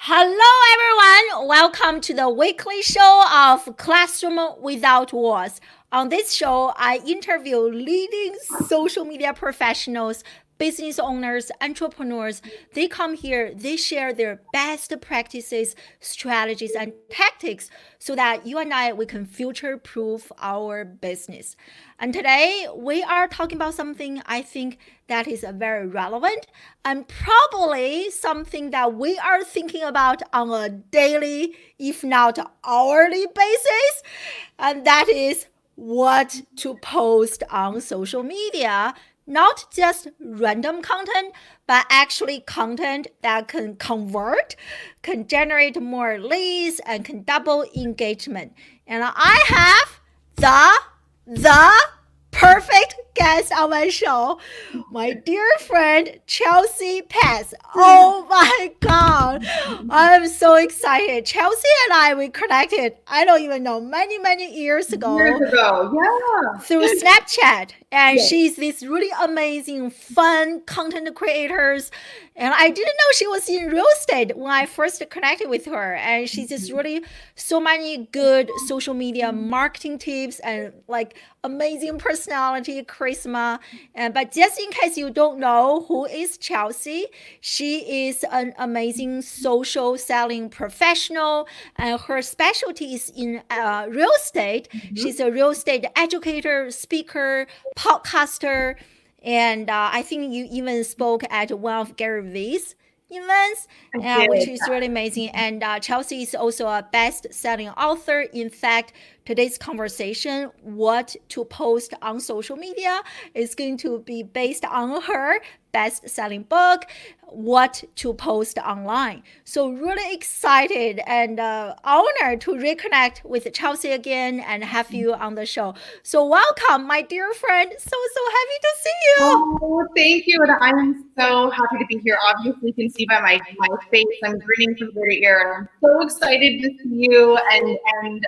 Hello, everyone. Welcome to the weekly show of Classroom Without Walls. On this show, I interview leading social media professionals, business owners, entrepreneurs. They come here, they share their best practices, strategies, and tactics so that you and I we can future proof our business. And today we are talking about something I think that is very relevant and probably something that we are thinking about on a daily, if not hourly basis. And that is what to post on social media. Not just random content, but actually content that can convert, can generate more leads, and can double engagement. And I have the perfect guest on my show, my dear friend Chelsea Peitz. Oh my God, I'm so excited. Chelsea and I, we connected, I don't even know, many years ago. Years ago, yeah. Through Snapchat. And Yes. she's this really amazing, fun content creators. And I didn't know she was in real estate when I first connected with her. And she's just really so many good social media marketing tips and like amazing personality, charisma. But just in case you don't know who is Chelsea, she is an amazing social selling professional, and her specialty is in real estate. She's a real estate educator, speaker, podcaster, and I think you even spoke at one of Gary Vee's events, I did. which is really amazing. And Chelsea is also a best-selling author. In fact, today's conversation, what to post on social media, is going to be based on her best-selling book, What to Post Online. So really excited and honored to reconnect with Chelsea again and have you on the show. So welcome, my dear friend. So happy to see you. Oh, thank you. And I'm so happy to be here. Obviously, you can see by my face, I'm grinning from ear to ear. And I'm so excited to see you. And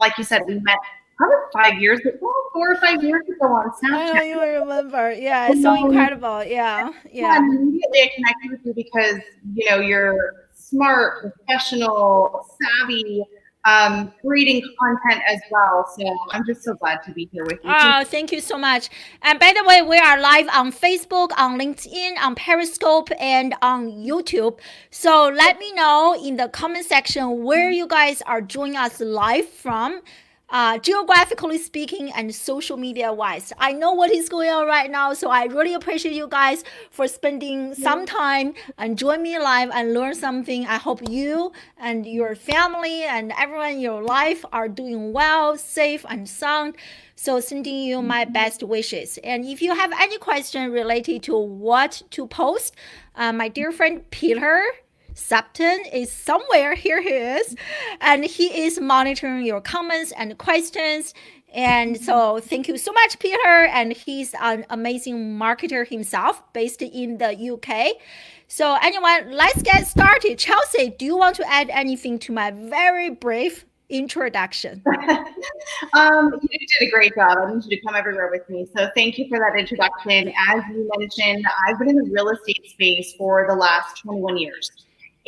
like you said, we met probably 5 years ago, 4 or 5 years ago on I know Snapchat. you remember. Yeah, it's And so then, incredible. Yeah, yeah, yeah. and immediately I connected with you because, you're smart, professional, savvy, creating content as well. So I'm just so glad to be here with you. Thank Oh, thank you so much. And by the way, we are live on Facebook, on LinkedIn, on Periscope, and on YouTube. So let me know in the comment section where you guys are joining us live from. Geographically speaking and social media wise, I know what is going on right now, so I really appreciate you guys for spending some you. time and join me live and learn something. I hope you and your family and everyone in your life are doing well, safe and sound. So sending you my best wishes. And if you have any question related to what to post, my dear friend Peter Supton is somewhere. Here he is. And he is monitoring your comments and questions. And so thank you so much, Peter. And he's an amazing marketer himself based in the UK. So anyway, let's get started. Chelsea, do you want to add anything to my very brief introduction? You did a great job. I need you to come everywhere with me. So thank you for that introduction. As you mentioned, I've been in the real estate space for the last 21 years.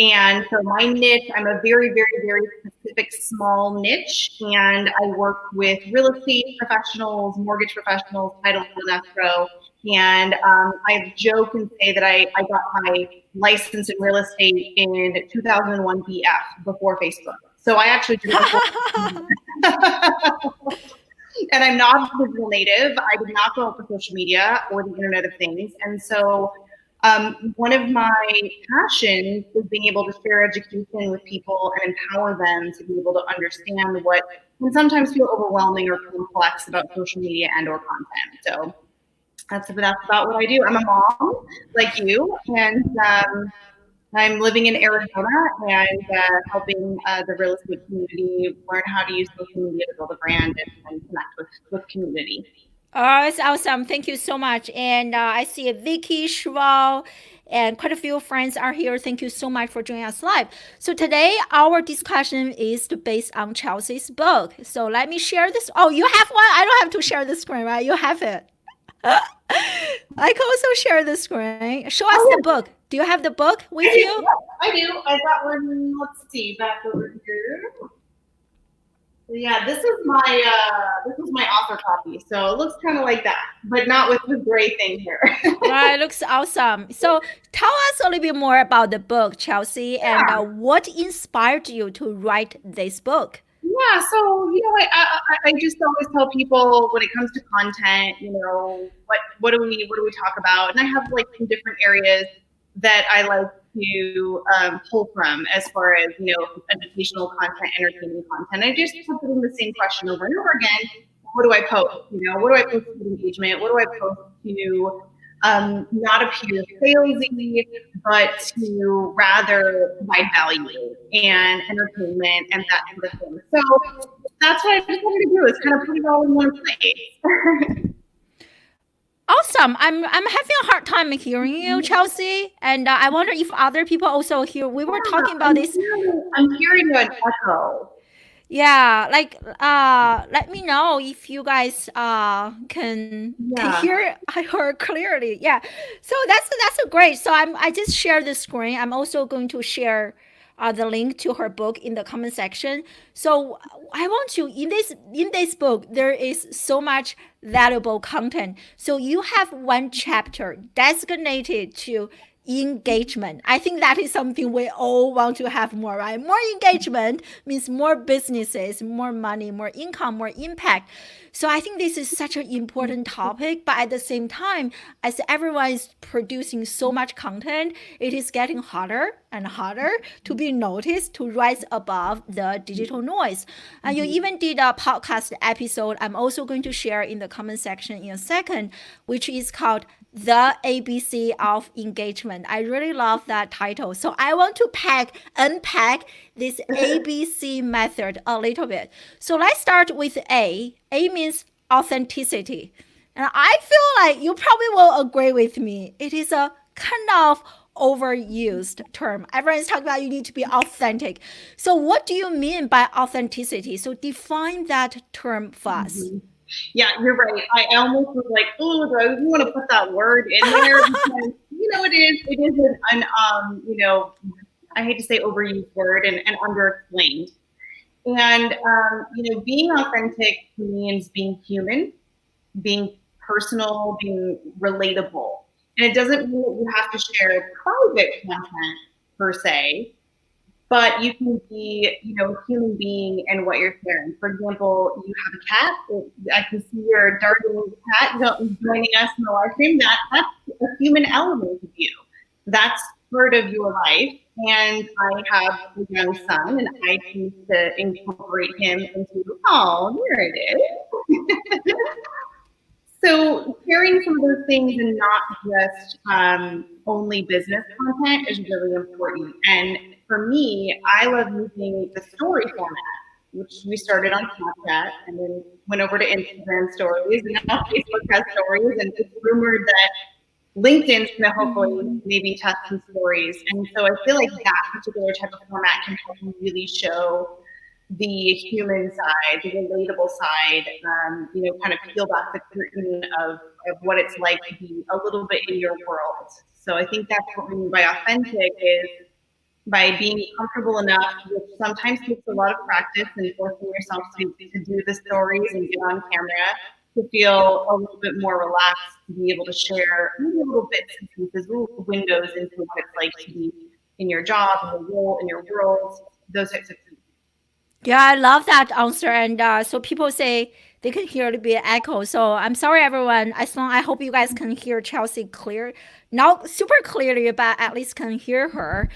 And so my niche, I'm a very specific small niche, and I work with real estate professionals, mortgage professionals, title and escrow. And I joke and say that I got my license in real estate in 2001 BF before Facebook. So I actually did it before. And I'm not a digital native. I did not grow up with social media or the Internet of Things. And so one of my passions is being able to share education with people and empower them to be able to understand what can sometimes feel overwhelming or complex about social media and or content. So that's about what I do. I'm a mom like you, and I'm living in Arizona and helping the real estate community learn how to use social media to build a brand and connect with community. Oh, it's awesome. Thank you so much. And I see Vicky, Shval, and quite a few friends are here. Thank you so much for joining us live. So today our discussion is based on Chelsea's book. So let me share this. Oh, you have one? I don't have to share the screen, right? You have it. I can also share the screen. Show us the book. Do you have the book with I do. you? I do. I got one. Let's see, back over here. Yeah, this is my author copy, so it looks kind of like that, but not with the gray thing here. Right, looks awesome. So tell us a little bit more about the book, Chelsea, and Yeah. what inspired you to write this book? Yeah, so I just always tell people when it comes to content, what do we talk about, and I have like some different areas that I like to pull from as far as educational content, entertaining content. I just keep putting the same question over and over again. What do I post? What do I post to get engagement? What do I post to not appear salesy, but to rather provide value and entertainment and that sort of thing. So that's what I just wanted to do is kind of put it all in one place. Awesome. I'm having a hard time hearing you, Chelsea, and I wonder if other people also hear. We were talking about this. I'm hearing an echo. Yeah, like let me know if you guys can Yeah. hear her clearly. Yeah. So that's a great. So I just share the screen. I'm also going to share the link to her book in the comment section. So I want to in this book there is so much valuable content. So you have one chapter designated to engagement. I think that is something we all want to have more, right? More engagement means more businesses, more money, more income, more impact. So I think this is such an important topic, but at the same time, as everyone is producing so much content, it is getting harder and harder to be noticed, to rise above the digital noise. And you even did a podcast episode I'm also going to share in the comment section in a second, which is called the ABC of Engagement. I really love that title. So I want to unpack this ABC method a little bit. So let's start with A. A means authenticity. And I feel like you probably will agree with me. It is a kind of overused term. Everyone's talking about you need to be authentic. So what do you mean by authenticity? So define that term for us. Yeah, you're right. I almost was like, oh, do I even want to put that word in there? Because, it is an, I hate to say overused word and underexplained. And, being authentic means being human, being personal, being relatable. And it doesn't mean that you have to share private content per se, but you can be, a human being and what you're sharing. For example, you have a cat. I can see your darling cat joining us in the live stream. That's a human element of you. That's part of your life. And I have a young son, and I need to incorporate him into, oh, there it is. So sharing some of those things and not just only business content is really important. And for me, I love using the story format, which we started on Snapchat and then went over to Instagram stories, and now Facebook has stories, and it's rumored that LinkedIn's going to hopefully maybe test some stories. And so I feel like that particular type of format can help you really show the human side, the relatable side, kind of peel back the curtain of what it's like to be a little bit in your world. So I think that's what we mean by authentic is by being comfortable enough, which sometimes takes a lot of practice and forcing yourself to do the stories and get on camera, to feel a little bit more relaxed, to be able to share maybe little bits and pieces, little windows into what it's like to be in your job, in your role, in your world, those types of things. Yeah, I love that answer. And so people say they can hear it be an echo. So I'm sorry, everyone. I hope you guys can hear Chelsea clear, not super clearly, but at least can hear her.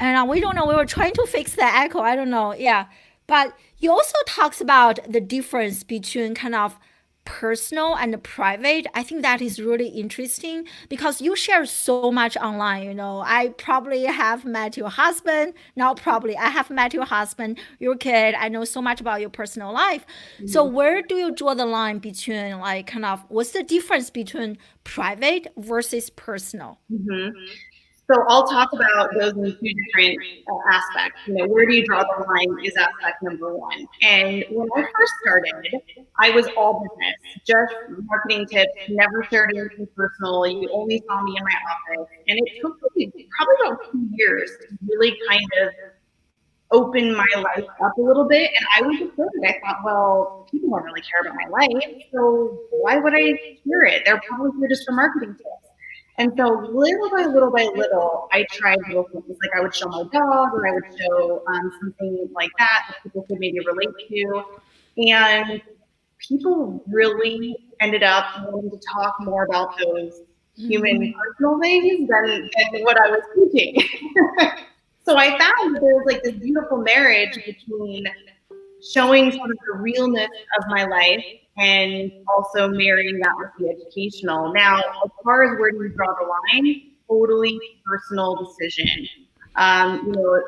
And we don't know. We were trying to fix the echo. I don't know. Yeah, but he also talks about the difference between kind of personal and private. I think that is really interesting because you share so much online. I probably have met your husband. Not probably, I have met your husband, your kid. I know so much about your personal life. So where do you draw the line between what's the difference between private versus personal? Mm-hmm. So I'll talk about those in two different aspects. Where do you draw the line is aspect number one. And when I first started, I was all business, just marketing tips, never shared anything personal. You only saw me in my office. And it took me probably about 2 years to really kind of open my life up a little bit. And I was afraid. I thought, well, people don't really care about my life. So why would I share it? They're probably here just for marketing tips. And so little by little, I tried little things. Like I would show my dog, or I would show something like that people could maybe relate to. And people really ended up wanting to talk more about those human personal things than what I was teaching. So I found that there was like this beautiful marriage between showing sort of the realness of my life and also marrying that with the educational. Now, as far as where do you draw the line, totally personal decision.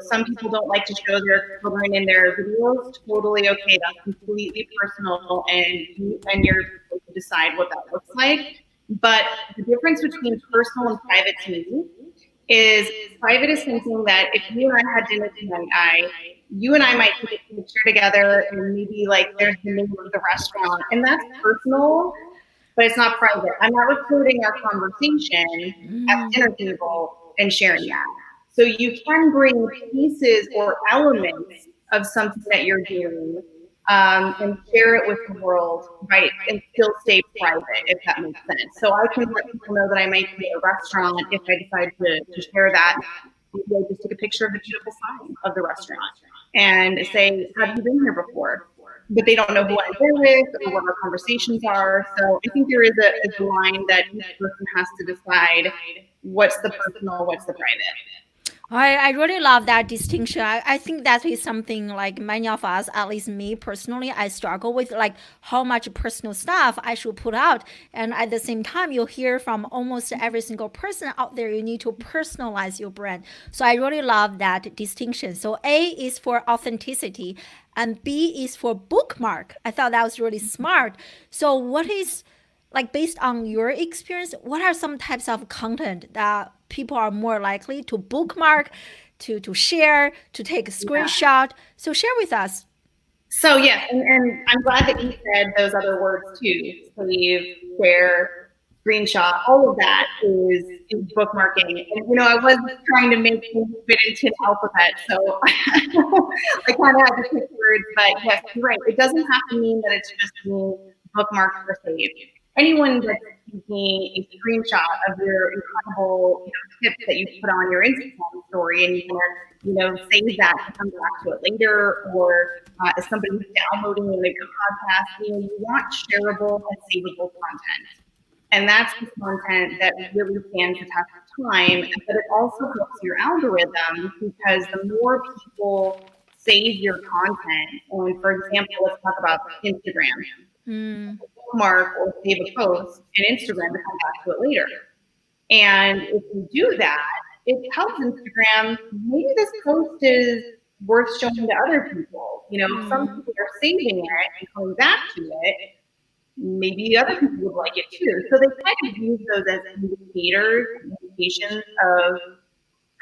Some people don't like to show their children in their videos. Totally okay. That's completely personal, and you're supposed to decide what that looks like. But the difference between personal and private to me is private is something that if you and I had dinner tonight, you and I might take a picture together and maybe like there's the name of the restaurant, and that's personal, but it's not private. I'm not recording our conversation at the dinner table and sharing that. So you can bring pieces or elements of something that you're doing and share it with the world, right, and still stay private, if that makes sense. So I can let people know that I might be at a restaurant if I decide to share that. Maybe I just take a picture of the beautiful sign of the restaurant and say, have you been here before? But they don't know who I'm there with or what our conversations are. So I think there is a line that each person has to decide what's the personal, what's the private. I really love that distinction. I think that is something like many of us, at least me personally, I struggle with, like how much personal stuff I should put out. And at the same time, you'll hear from almost every single person out there, you need to personalize your brand. So I really love that distinction. So A is for authenticity and B is for bookmark. I thought that was really smart. So what is, like based on your experience, what are some types of content that people are more likely to bookmark, to share, to take a screenshot? So share with us. So yes, and I'm glad that you said those other words too. Save, share, screenshot, all of that is bookmarking. And I was trying to make things fit into the alphabet, so I kind of had to pick words. But yes, you're right. It doesn't have to mean that it's just being bookmarked or saved. Anyone that's taking a screenshot of your incredible tips that you put on your Instagram story and you want to save that and come back to it later, or as somebody who's downloading a podcast, you want shareable and savable content. And that's the content that really stands the test of time, but it also helps your algorithm because the more people save your content, and for example, let's talk about Instagram. Bookmark or save a post in Instagram to come back to it later. And if you do that, it tells Instagram, maybe this post is worth showing to other people. Some people are saving it and coming back to it. Maybe other people would like it too. So they kind of use those as indications of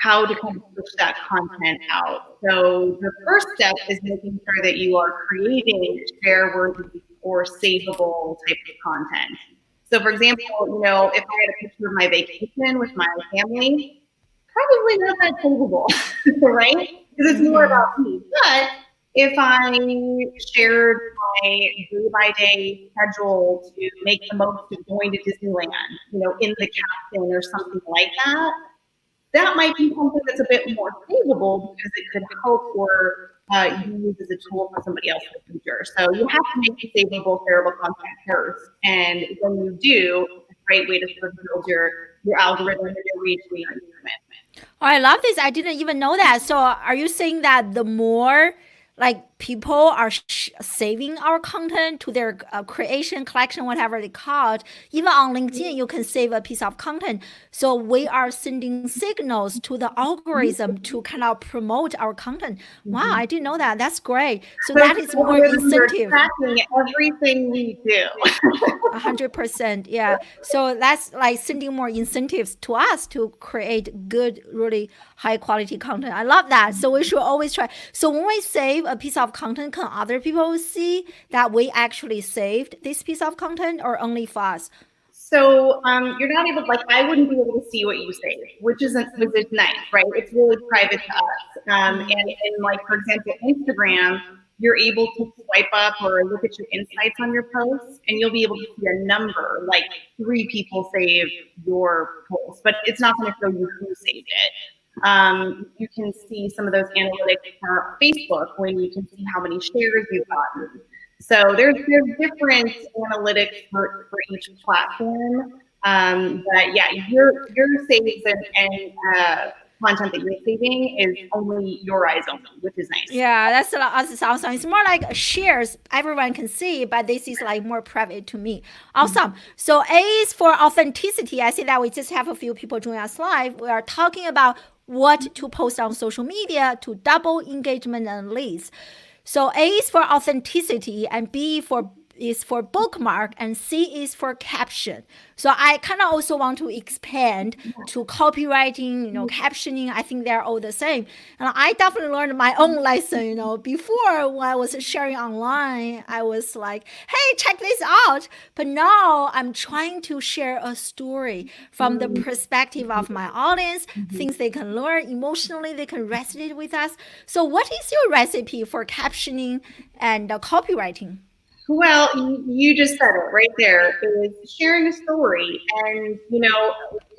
how to kind of push that content out. So the first step is making sure that you are creating share-worthy or savable type of content. So for example, if I had a picture of my vacation with my family, probably not that savable, right? Because it's more about me. But if I shared my day-by-day schedule to make the most of going to Disneyland, in the caption or something like that, that might be something that's a bit more savable because it could help or use as a tool for somebody else in the future. So you have to make the savable, shareable content first. And when you do, it's a great way to sort of build your algorithm and your reach and your engagement. Oh, I love this. I didn't even know that. So are you saying that the more like people are saving our content to their creation collection, whatever they call it. Even on LinkedIn, you can save a piece of content. So we are sending signals to the algorithm to kind of promote our content. Wow, I didn't know that. That's great. So Those that is more algorithms are incentive. tracking everything we do. 100%, yeah. So that's like sending more incentives to us to create good, really high quality content. I love that. So we should always try. So when we save a piece of content, can other people see that we actually saved this piece of content, or only for us? So you're not able, like, I wouldn't be able to see what you say, which is nice, right? It's really private to us. And like, for example, Instagram, you're able to swipe up or look at your insights on your posts, and you'll be able to see a number, like 3 people saved your post, but it's not going to show you who saved it. You can see some of those analytics for Facebook when you can see how many shares you've gotten. So there's different analytics for each platform. But yeah, your saves and content that you're saving is only your eyes only, which is nice. Yeah, that's awesome. It's more like shares everyone can see, but this is like more private to me. Awesome. So A is for authenticity. I see that we just have a few people join us live. We are talking about what to post on social media to double engagement and leads. So A is for authenticity, and B is for bookmark, and C is for caption. So I kind of also want to expand to copywriting, captioning. I think they're all the same. And I definitely learned my own lesson, before when I was sharing online, I was like, hey, check this out. But now I'm trying to share a story from the perspective of my audience, things they can learn emotionally, they can resonate with us. So what is your recipe for captioning and copywriting? Well, you just said it right there. Is sharing a story, and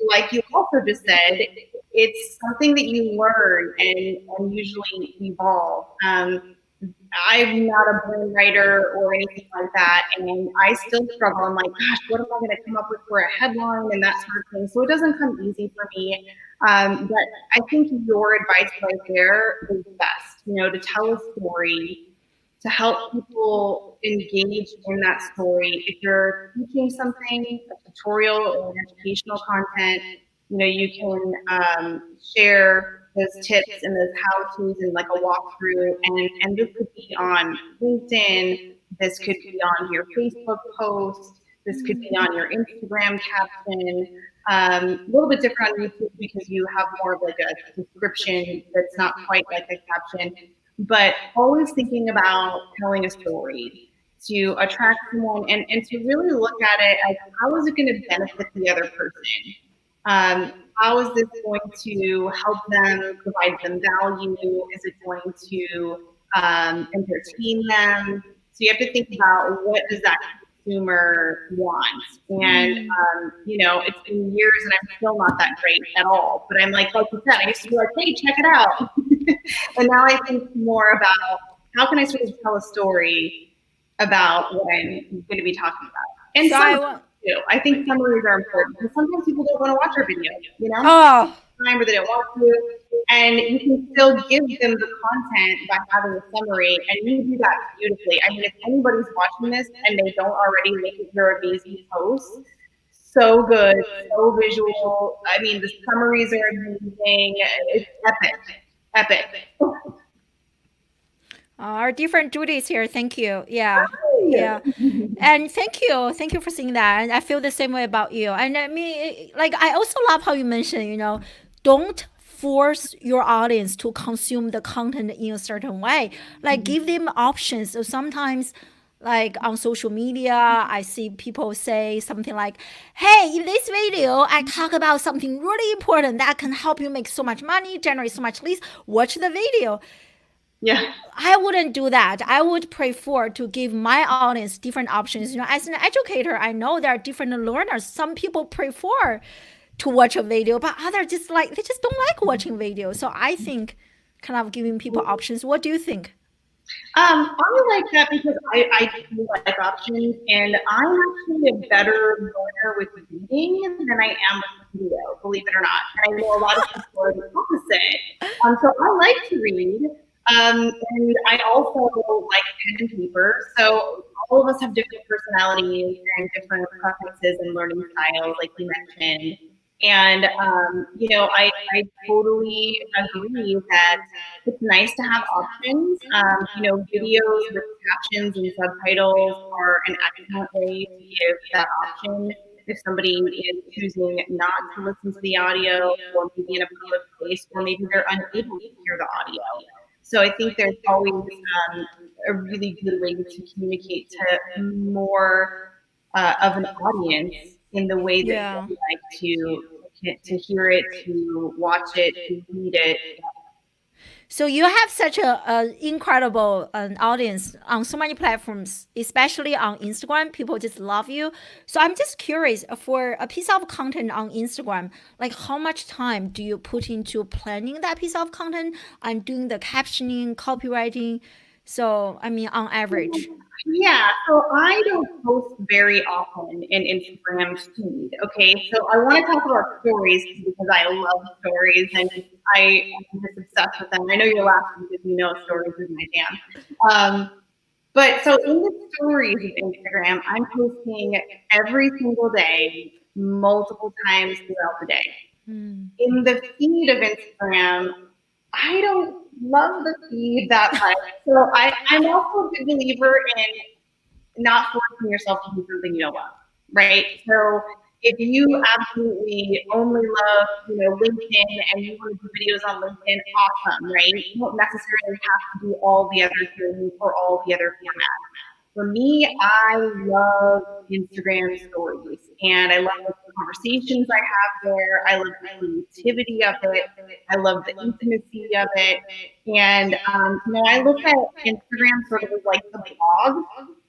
like you also just said, it's something that you learn and usually evolve. I'm not a born writer or anything like that, and I still struggle. I'm like, gosh, what am I going to come up with for a headline and that sort of thing. So it doesn't come easy for me. But I think your advice right there is best. To tell a story, to help people engage in that story. If you're teaching something, a tutorial or educational content, you can share those tips and those how-tos and like a walkthrough. And this could be on LinkedIn. This could be on your Facebook post. This could be on your Instagram caption. A little bit different on YouTube because you have more of like a description that's not quite like a caption, but always thinking about telling a story to attract someone and to really look at it as how is it going to benefit the other person? How is this going to help them, provide them value? Is it going to entertain them? So you have to think about what does that consumer want. And it's been years and I'm still not that great at all. But I'm like you said, I used to be like, hey, check it out. And now I think more about how can I sort of tell a story about what I'm going to be talking about. And So I think summaries are important because sometimes people don't want to watch our video, oh, time or they don't want to. And you can still give them the content by having a summary, and you do that beautifully. I mean, if anybody's watching this and they don't already look at your amazing posts, so good, so visual. I mean, the summaries are amazing. It's epic, epic. our different duties here. Thank you. Yeah. Yeah. And thank you for saying that. And I feel the same way about you. And I mean, like, I also love how you mentioned, don't force your audience to consume the content in a certain way. Like, give them options. So sometimes, like on social media, I see people say something like, hey, in this video, I talk about something really important that can help you make so much money, generate so much leads. Watch the video. Yeah. I wouldn't do that. I would prefer to give my audience different options. As an educator, I know there are different learners. Some people prefer to watch a video, but others they just don't like watching videos. So I think kind of giving people options. What do you think? I like that because I do like options, and I'm actually a better learner with reading than I am with video, believe it or not. And I know a lot of people are the opposite. So I like to read. And I also like pen and paper. So all of us have different personalities and different preferences and learning styles, like you mentioned. And I totally agree that it's nice to have options. Videos with captions and subtitles are an excellent way to give that option if somebody is choosing not to listen to the audio, or maybe in a public place, or maybe they're unable to hear the audio. So I think there's always a really good way to communicate to more of an audience in the way that Yeah. they like to hear it, to watch it, to read it. So you have such a incredible audience on so many platforms, especially on Instagram. People just love you. So I'm just curious for a piece of content on Instagram, like how much time do you put into planning that piece of content and doing the captioning, copywriting? So I mean, on average. Yeah, so I don't post very often in Instagram feed. Okay, so I want to talk about stories because I love stories and I'm just obsessed with them. I know you're laughing because you know stories is my jam. Um, but so in the stories of Instagram, I'm posting every single day, multiple times throughout the day. Mm. In the feed of Instagram, I don't love the feed that much. So I'm also a big believer in not forcing yourself to do something you don't love, right? So if you absolutely only love, LinkedIn and you want to do videos on LinkedIn, awesome, right? You don't necessarily have to do all the other things or all the other formats. For me, I love Instagram stories and I love the conversations I have there. I love the creativity of it. I love the intimacy of it. And, I look at Instagram sort of as like the blog,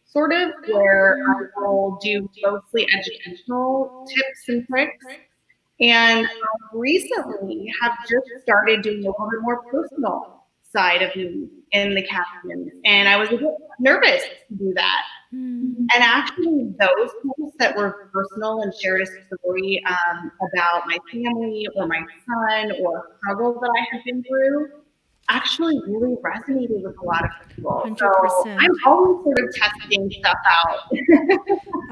sort of, where I will do mostly educational tips and tricks. And recently have just started doing a little bit more personal side of me in the captions. And I was a bit nervous to do that. Mm. And actually, those posts that were personal and shared a story about my family or my son or a struggle that I had been through actually really resonated with a lot of people. So I'm 100%. always sort of testing stuff out.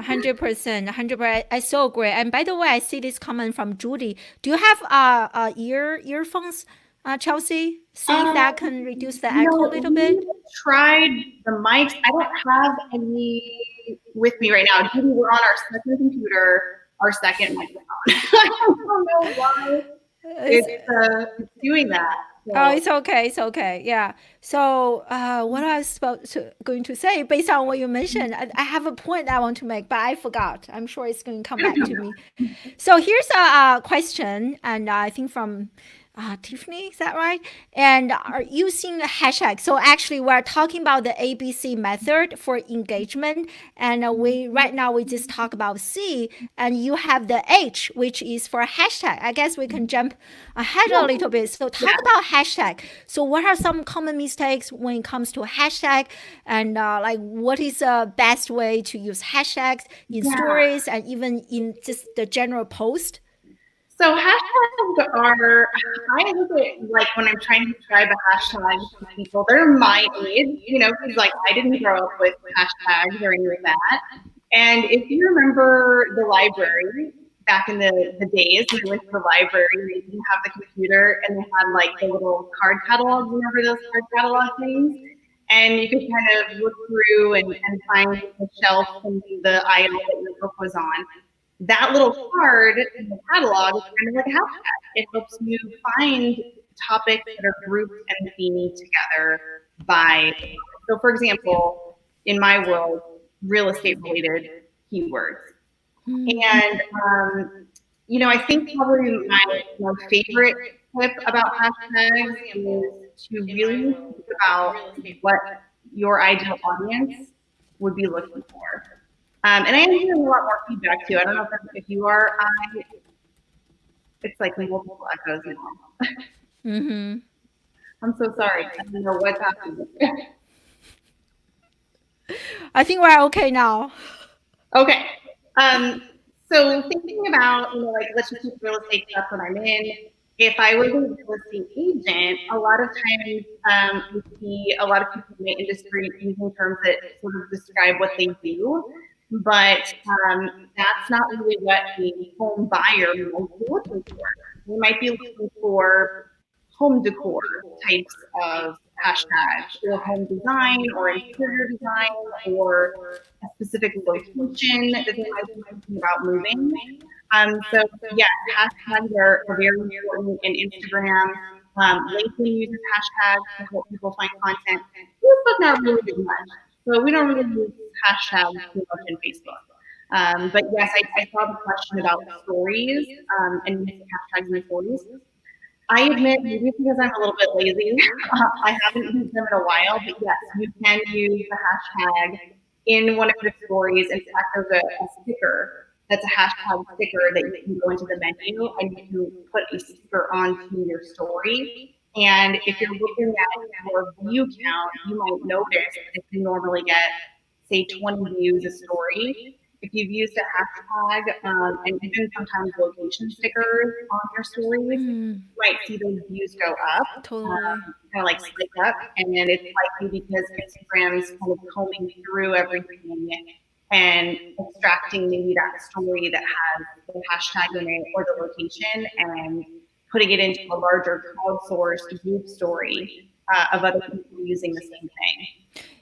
100%, 100%. I so agree. And by the way, I see this comment from Judy. Do you have earphones, Chelsea? See if that can reduce the echo a little bit. We tried the mics. I don't have any with me right now. Judy, we're on our second computer, our second microphone. I don't know why It's, it's doing that. oh, So it's okay. It's okay. Yeah. So, what I was going to say, based on what you mentioned, I have a point I want to make, but I forgot. I'm sure it's going to come back to me. So here's a question, and I think from Tiffany, is that right? And are using the hashtag. So actually, we're talking about the ABC method for engagement, and we right now we just talk about C, and you have the H, which is for hashtag. I guess we can jump ahead a little bit. So talk yeah. about hashtag. So what are some common mistakes when it comes to hashtag, and like what is the best way to use hashtags in Yeah. stories and even in just the general post? So hashtags are, I look at like when I'm trying to describe a hashtag to people, they're my age, because like I didn't grow up with hashtags or any of that. And if you remember the library back in the days when I went to the library, they didn't have the computer and they had like the little card catalogs. Remember those card catalog things? And you could kind of look through and find the shelf and the aisle that your book was on. That little card in the catalog is kind of like a hashtag. It helps you find topics that are grouped and themed together by. So, for example, in my world, real estate related keywords. Mm. And, I think probably my favorite tip about hashtags is to really think about what your ideal audience would be looking for. And I am hearing a lot more feedback too. I don't know if you are. It's like multiple echoes now. Mm-hmm. I'm so sorry. I don't know what's happening. I think we're okay now. Okay. Um, so thinking about, like let's just use real estate. 'Cause that's what I'm in. if I was a real estate agent, a lot of times we see a lot of people in the industry using terms that sort of describe what they do, but that's not really what a home buyer might be looking for. They might be looking for home decor types of hashtags, or home design, or interior design, or a specific location that they might be thinking about moving. So yes, hashtags are very important in Instagram. LinkedIn uses hashtags to help people find content. Facebook not really as much, so we don't really use hashtags too much in Facebook. But yes, I saw the question about stories and using hashtags in stories. I admit, maybe it's because I'm a little bit lazy. I haven't used them in a while, but yes, you can use the hashtag in one of your stories. In fact, there's a sticker that's a hashtag sticker that you can go into the menu and you can put a sticker onto your story. And if you're looking at your view count, you might notice if you normally get, say, 20 views a story. If you've used a hashtag and even sometimes location stickers on your stories, you might see those views go up, Totally. kind of like spike up, and then it's likely because Instagram's kind of combing through everything and extracting maybe that story that has the hashtag in it or the location and putting it into a larger crowdsourced group story of other people using the same thing.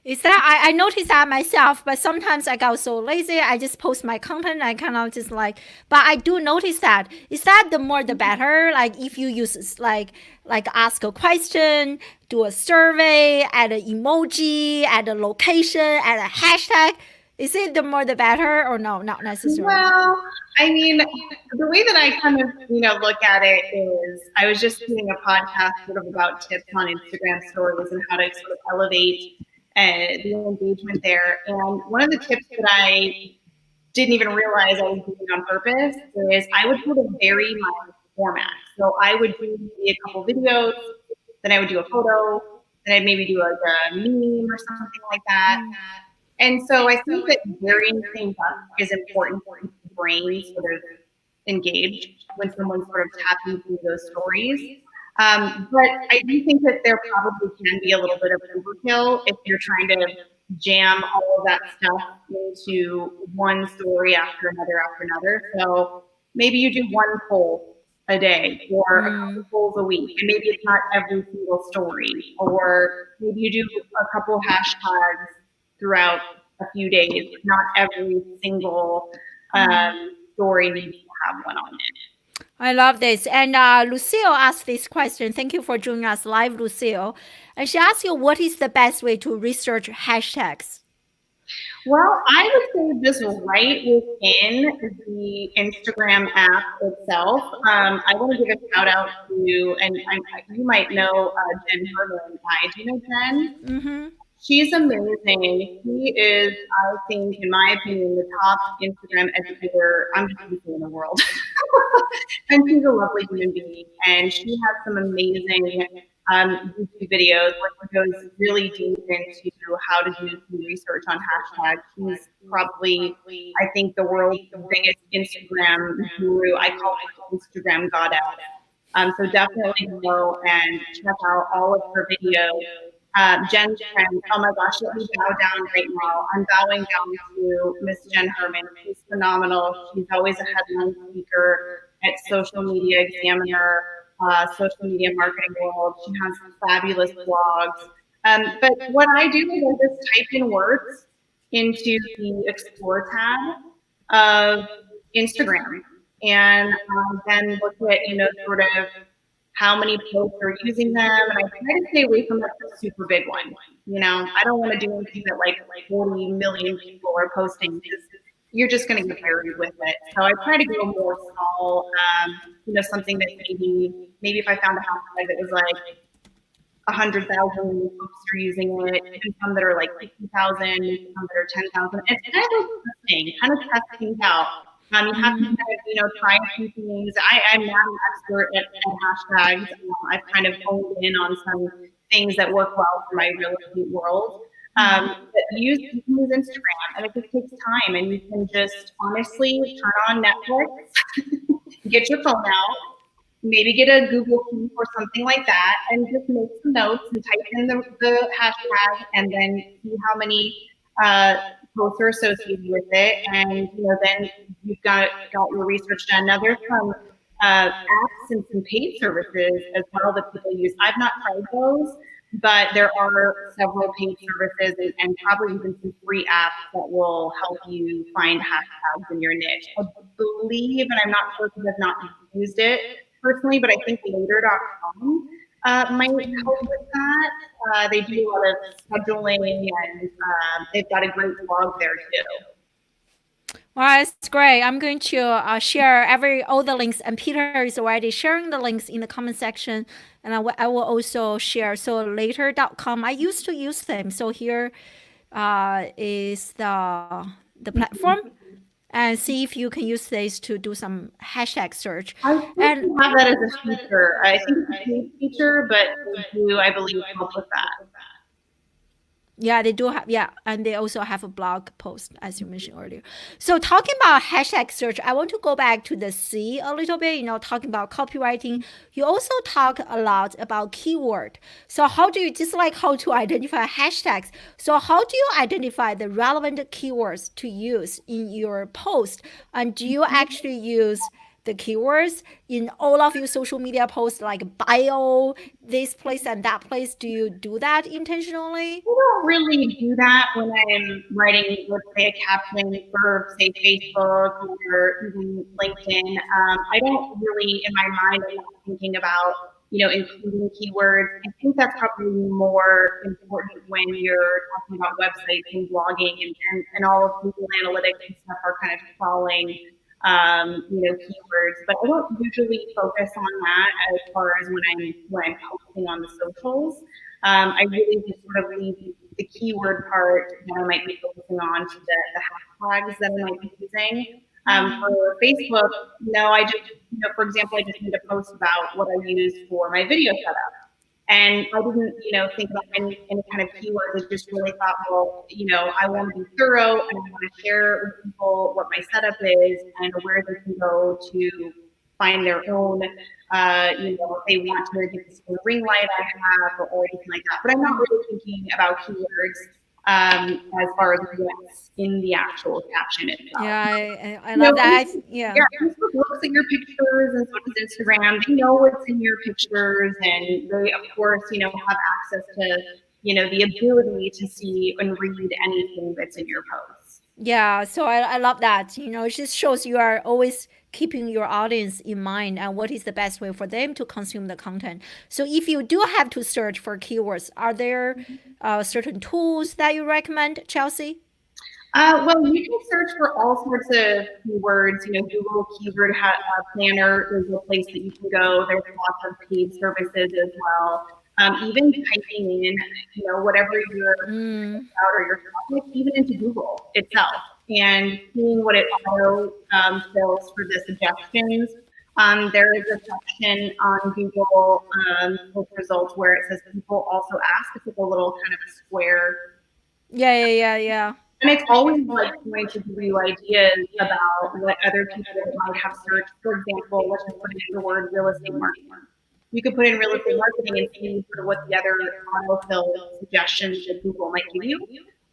Is that I noticed that myself, but sometimes I got so lazy, I just post my content. I kind of just like, but I do notice that. Is that the more the better? Like if you use like ask a question, do a survey, add an emoji, add a location, add a hashtag. Is it the more the better or no? Not necessarily. Well, I mean, the way that I kind of, look at it is I was just doing a podcast sort of about tips on Instagram stories and how to sort of elevate the engagement there. And one of the tips that I didn't even realize I was doing on purpose is I would sort of vary my format. So I would do maybe a couple videos, then I would do a photo, then I'd maybe do like a meme or something like that. And so I think that varying things up is important for the brain sort of engaged when someone's sort of tapping through those stories. But I do think that there probably can be a little bit of overkill if you're trying to jam all of that stuff into one story after another. So maybe you do one poll a day or a couple polls a week, and maybe it's not every single story, or maybe you do a couple hashtags throughout a few days. Not every single story needs to have one on it. I love this. And Lucille asked this question. Thank you for joining us live, Lucille. And she asked you, what is the best way to research hashtags? Well, I would say just right within the Instagram app itself. I want to give a shout out to, and you might know Jen Herman. Do you know Jen? Mm-hmm. She's amazing. She is, I think, in my opinion, the top Instagram educator I'm just going to say in the world. And she's a lovely human being, and she has some amazing YouTube videos where she goes really deep into how to do some research on hashtags. She's probably, I think, the world's biggest Instagram guru. I call her Instagram goddess. So definitely go and check out all of her videos. Jen's friend, oh my gosh, let me bow down right now. I'm bowing down to Miss Jen Herman. She's phenomenal. She's always a headline speaker at Social Media Examiner, Social Media Marketing World. She has fabulous blogs. But what I do is I just type in words into the Explore tab of Instagram and then look at, sort of how many posts are using them. And I try to stay away from the super big one. I don't want to do anything that like 40 million people are posting because you're just going to get buried with it. So I try to go more small, something that maybe if I found a hashtag that was like 100,000 folks are using it, and some that are like 50,000, some that are 10,000. It's kind of testing, kind of testing out. You have to kind of, try a few things. I'm not an expert at hashtags. I've kind of honed in on some things that work well for my real estate world. But you can use Instagram, and it just takes time, and you can just honestly turn on Netflix, get your phone out, maybe get a Google Keep or something like that, and just make some notes and type in the hashtag, and then see how many uh, posts are associated with it, and then you've got your research done. Now there's some apps and some paid services as well that people use. I've not tried those, but there are several paid services and probably even some free apps that will help you find hashtags in your niche. I believe, and I'm not sure because I've not used it personally, but I think later.com might help with that. They do a lot of scheduling, and they've got a great blog there too. Well, it's great. I'm going to share all the links, and Peter is already sharing the links in the comment section, and I will also share. So later.com, I used to use them. So here is the platform, and see if you can use this to do some hashtag search. I think And we have that as a feature. I think it's a paid feature, but they do, I believe, help with that. yeah, they do have, yeah, and they also have a blog post, as you mentioned earlier. So talking about hashtag search, I want to go back to the C a little bit, talking about copywriting. You also talk a lot about keyword. So how do you, just like how to identify hashtags, so how do you identify the relevant keywords to use in your post? And do you actually use the keywords in all of your social media posts, like bio, this place and that place? Do you do that intentionally? I don't really do that when I'm writing, let's say, a caption for, say, Facebook or even LinkedIn. I don't really, in my mind, I'm not thinking about, including keywords. I think that's probably more important when you're talking about websites and blogging, and all of Google Analytics and stuff are kind of crawling, keywords. But I don't usually focus on that as far as when I'm posting on the socials. I really just sort of leave the keyword part that I might be focusing on to the hashtags that I might be using. For Facebook, no, I just, for example, I just made a post about what I used for my video setup. And I didn't, think about any kind of keywords. I just really thought, well, I want to be thorough and I want to share with people what my setup is and where they can go to find their own, if they want to get this ring light I have or anything like that. But I'm not really thinking about keywords as far as what's in the actual caption itself. Yeah, I love that. Yeah, Facebook looks at your pictures, and so does Instagram. They know what's in your pictures, and they, of course, have access to, the ability to see and read anything that's in your posts. Yeah, so I love that. It just shows you are always keeping your audience in mind and what is the best way for them to consume the content. So if you do have to search for keywords, are there certain tools that you recommend, Chelsea? Well, you can search for all sorts of keywords. Google Keyword Planner is a place that you can go. There's lots of paid services as well. Even typing in, whatever you're about or your topic, even into Google itself, and seeing what it auto fills for the suggestions. There is a section on Google search results where it says people also ask. It's like a little kind of a square. Yeah. And it's always like going to give you ideas about what other people might have searched. For example, let's just put in the word real estate marketing. You could put in real estate marketing and see sort of what the other autofill suggestions that Google might give you.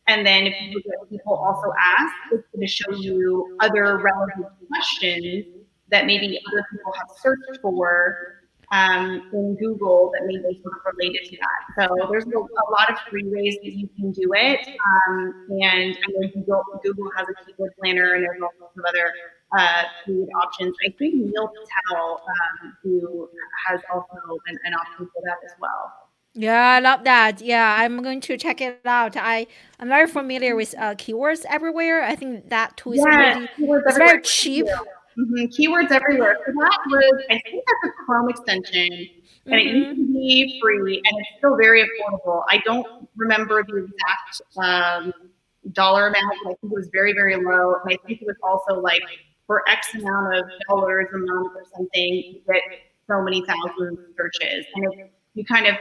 And then if you look at people also ask, it's going to show you other relevant questions that maybe other people have searched for in Google that may be sort of related to that. So there's a lot of free ways that you can do it. And I know Google has a keyword planner, and there's all sorts of other paid options. I think Neil Patel, who has also an option for that as well. Yeah, I love that. Yeah, I'm going to check it out. I'm very familiar with keywords everywhere. I think that tool is keywords it's everywhere. very cheap. Keywords everywhere. So that was, I think that's a Chrome extension, and it used to be free, and it's still very affordable. I don't remember the exact dollar amount, but I think it was very, very low. And I think it was also like for X amount of dollars a month or something, you get so many thousand searches. And you kind of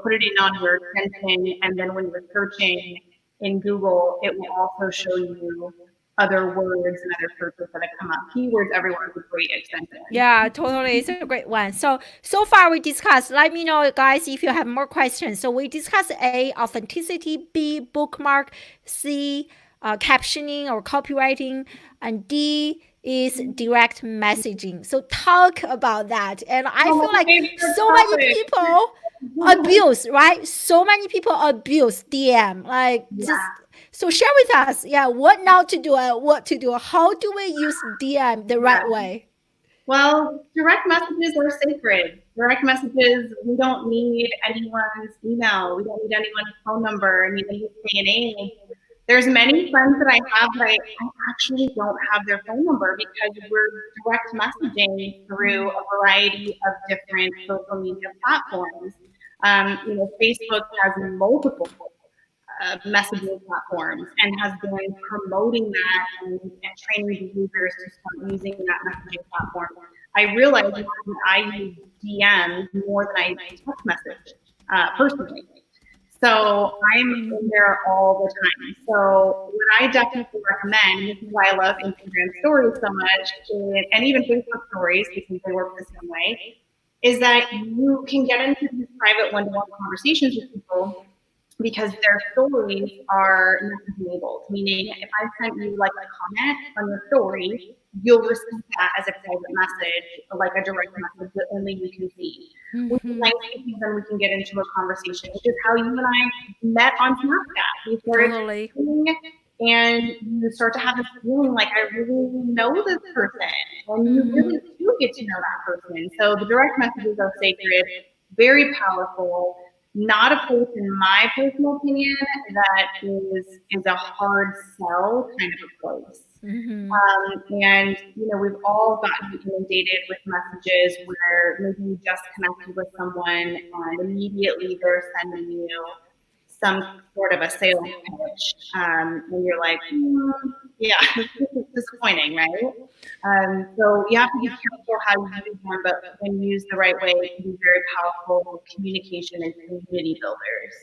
put it in on your extension, and then when you're searching in Google, it will also show you other words and other searches that have come up. Keywords everywhere is a great extension. Yeah, totally. It's a great one. So far we discussed, let me know, guys, if you have more questions. So we discussed A, authenticity, B, bookmark, C, captioning or copywriting, and D is direct messaging. So talk about that. And I Oh, feel my like favorite so many topic. people abuse, right? So many people abuse DM. Like just Yeah. so share with us, yeah, what not to do and what to do. How do we use DM the right Yeah. way? Well, direct messages are sacred. Direct messages, we don't need anyone's email. We don't need anyone's phone number. I mean, in this day and age, there's many friends that I have that I actually don't have their phone number because we're direct messaging through a variety of different social media platforms. Facebook has multiple messaging platforms and has been promoting that and training the users to start using that messaging platform. I realize that I use DMs more than I text message personally. So I'm in there all the time. So what I definitely recommend, and this is why I love Instagram stories so much, and even Facebook stories because they work the same way, is that you can get into these private one-to-one conversations with people because their stories are message enabled, meaning if I sent you like a comment on your story, you'll receive that as a private message, like a direct message that only you can see. Which is nice because then we can get into a conversation, which is how you and I met on Snapchat. We started Totally. talking and you start to have this feeling like I really know this person and you really do get to know that person. So the direct messages are sacred, very powerful, not a place, in my personal opinion, that is a hard sell kind of a place. And we've all gotten inundated with messages where maybe you just connected with someone and immediately they're sending you some sort of a sales pitch, and you're like, yeah, this is disappointing, right? So you have to be careful how you use them, but when used the right way, it can be very powerful communication and community builders.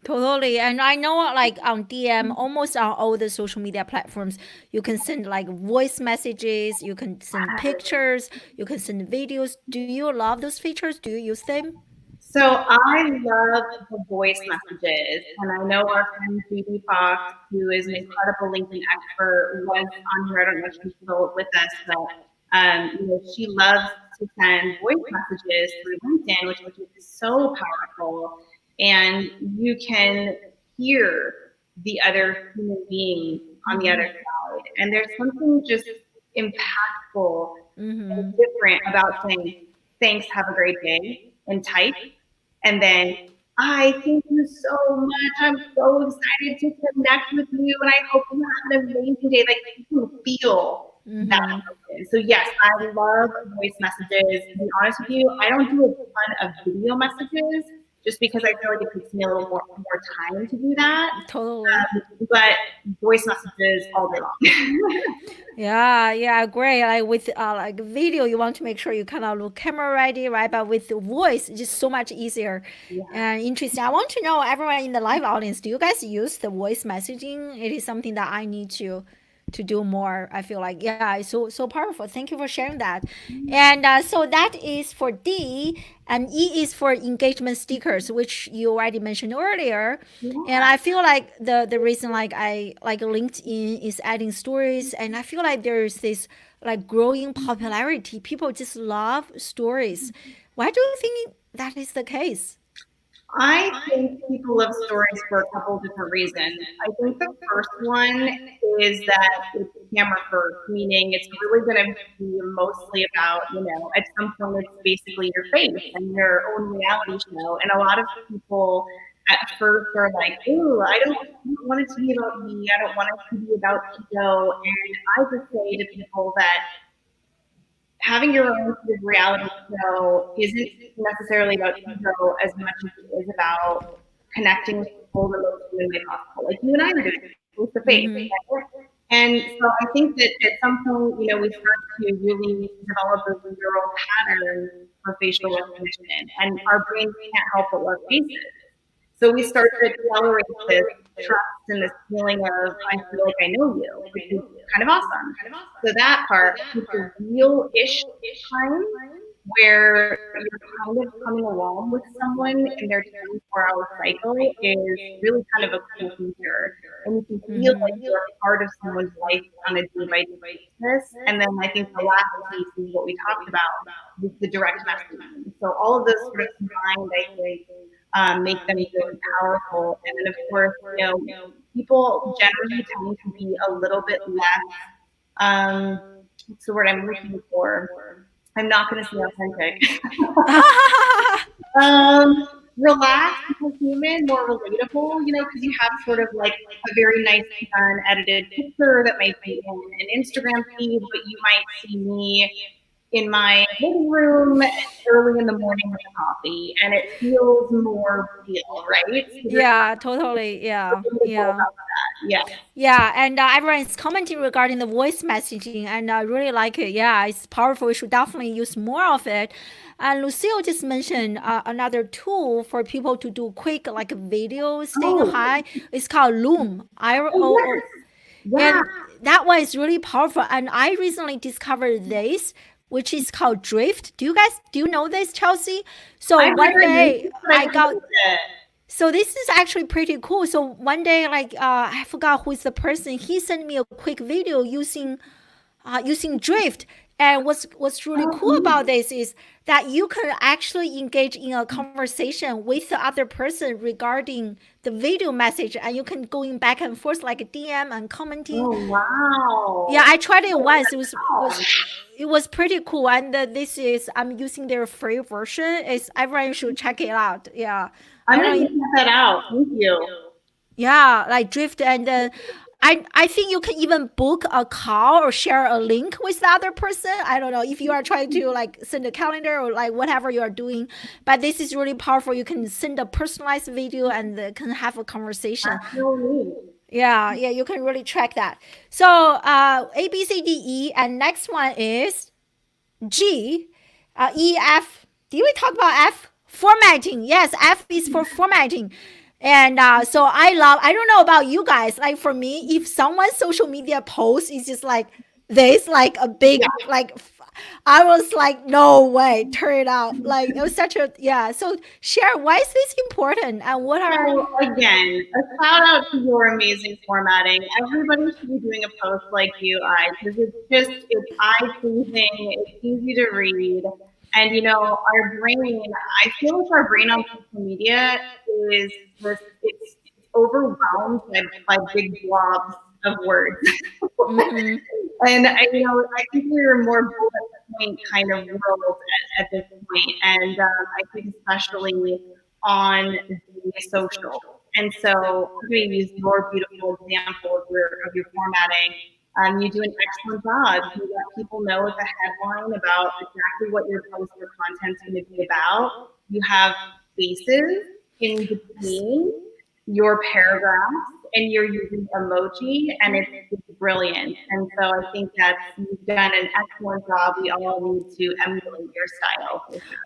Totally. And I know like on DM, almost on all the social media platforms, you can send like voice messages, you can send pictures, you can send videos. Do you love those features? Do you use them? So I love the voice messages, and I know our friend Judy Fox, who is an incredible LinkedIn expert, was on here. I don't know if she's still with us, but she loves to send voice messages through LinkedIn, which is so powerful, and you can hear the other human being on the other side, and there's something just impactful and different about saying, "Thanks, have a great day," and type and then I thank you so much. I'm so excited to connect with you, and I hope you have an amazing day. Like you can feel that person. So yes, I love voice messages. To be honest with you, I don't do a ton of video messages just because I feel like it takes me a little more time to do that. Totally. But voice messages all day long. Yeah, great. Like with like video, you want to make sure you kind of look camera ready, right? But with the voice, it's just so much easier Yeah. and interesting. I want to know, everyone in the live audience, do you guys use the voice messaging? It is something that I need to do more. I feel like, yeah, it's so powerful. Thank you for sharing that. And so that is for D, and E is for engagement stickers, which you already mentioned earlier. And Yeah. I feel like the reason like I like LinkedIn is adding stories, and I feel like there's this like growing popularity. People just love stories. Why do you think that is the case? I think people love stories for a couple of different reasons. I think the first one is that it's camera first, meaning it's really going to be mostly about, at some point it's basically your face and your own reality show. And a lot of people at first are like, ooh, I don't want it to be about me. I don't want it to be about Pico. And I just say to people that having your own sort of reality show isn't necessarily about ego as much as it is about connecting with people the most human way possible. Like you and I are doing face to face. And so I think that at some point, we start to really develop those neural patterns for facial recognition. And our brains can't help but love faces. So we started to accelerate this trust and this feeling of I feel like I know you, which is kind of awesome. So that part, the real-ish time where you're kind of coming along with someone in their 24-hour cycle is really kind of a cool feature. And you can feel like you're a part of someone's life on a day-by-day basis. And then I think the last piece is what we talked about, the direct messaging. So all of those sort of combined, I think, make them really powerful. And then, of course, people generally tend to be a little bit less, what's the word I'm looking for? I'm not going to say authentic. um, Relaxed, more human, more relatable, because you have sort of like a very nicely done edited picture that might be in an Instagram feed, but you might see me in my living room early in the morning with coffee, and it feels more real, right? So there's Yeah, totally. Yeah, something relatable yeah. about that. Yeah. Yeah, and everyone's commenting regarding the voice messaging, and I really like it. Yeah, it's powerful. We should definitely use more of it. And Lucille just mentioned another tool for people to do quick, like video saying Oh, hi. It's called Loom, oh IROO. yes. Yeah. And that one is really powerful. And I recently discovered this, which is called Drift. Do you know this, Chelsea? So I've one never used day it, but I've I heard got of it. so this is actually pretty cool. So one day, like I forgot who is the person. He sent me a quick video using Drift. And what's really Oh, cool about this is that you can actually engage in a conversation with the other person regarding the video message, and you can going back and forth like a DM and commenting. oh Yeah, wow. I tried it Oh, once. that's It was pretty cool. And this is I'm using their free version. It's everyone should check it out. Yeah, I'm I gonna don't check know. that out. Thank you. Yeah, like Drift, and then I think you can even book a call or share a link with the other person. I don't know if you are trying to like send a calendar or like whatever you are doing, but this is really powerful. You can send a personalized video and can have a conversation. That's so neat. Yeah, yeah, you can really track that. So A B C D E, and next one is G, E, F. Did we talk about F? Formatting. Yes, F is for formatting. And so I don't know about you guys. Like for me, if someone's social media post is just like this, like a big, Yeah. like, I was like, no way, turn it out. Like it was such a, yeah. So share, why is this important? And what are, So again, a shout out to your amazing formatting. Everybody should be doing a post like you, because it's eye pleasing, it's easy to read, and our brain. I feel like our brain on social media is just it's overwhelmed by big blobs of words. mm-hmm. And I think we're more bullet point kind of world at this point, and I think especially on the social. And so I'm going to use your beautiful example of your formatting. You do an excellent job. You let people know with a headline about exactly what your post or content's going to be about. You have spaces in between your paragraphs, and you're using emoji, and it's brilliant. And so I think that you've done an excellent job. We all need to emulate your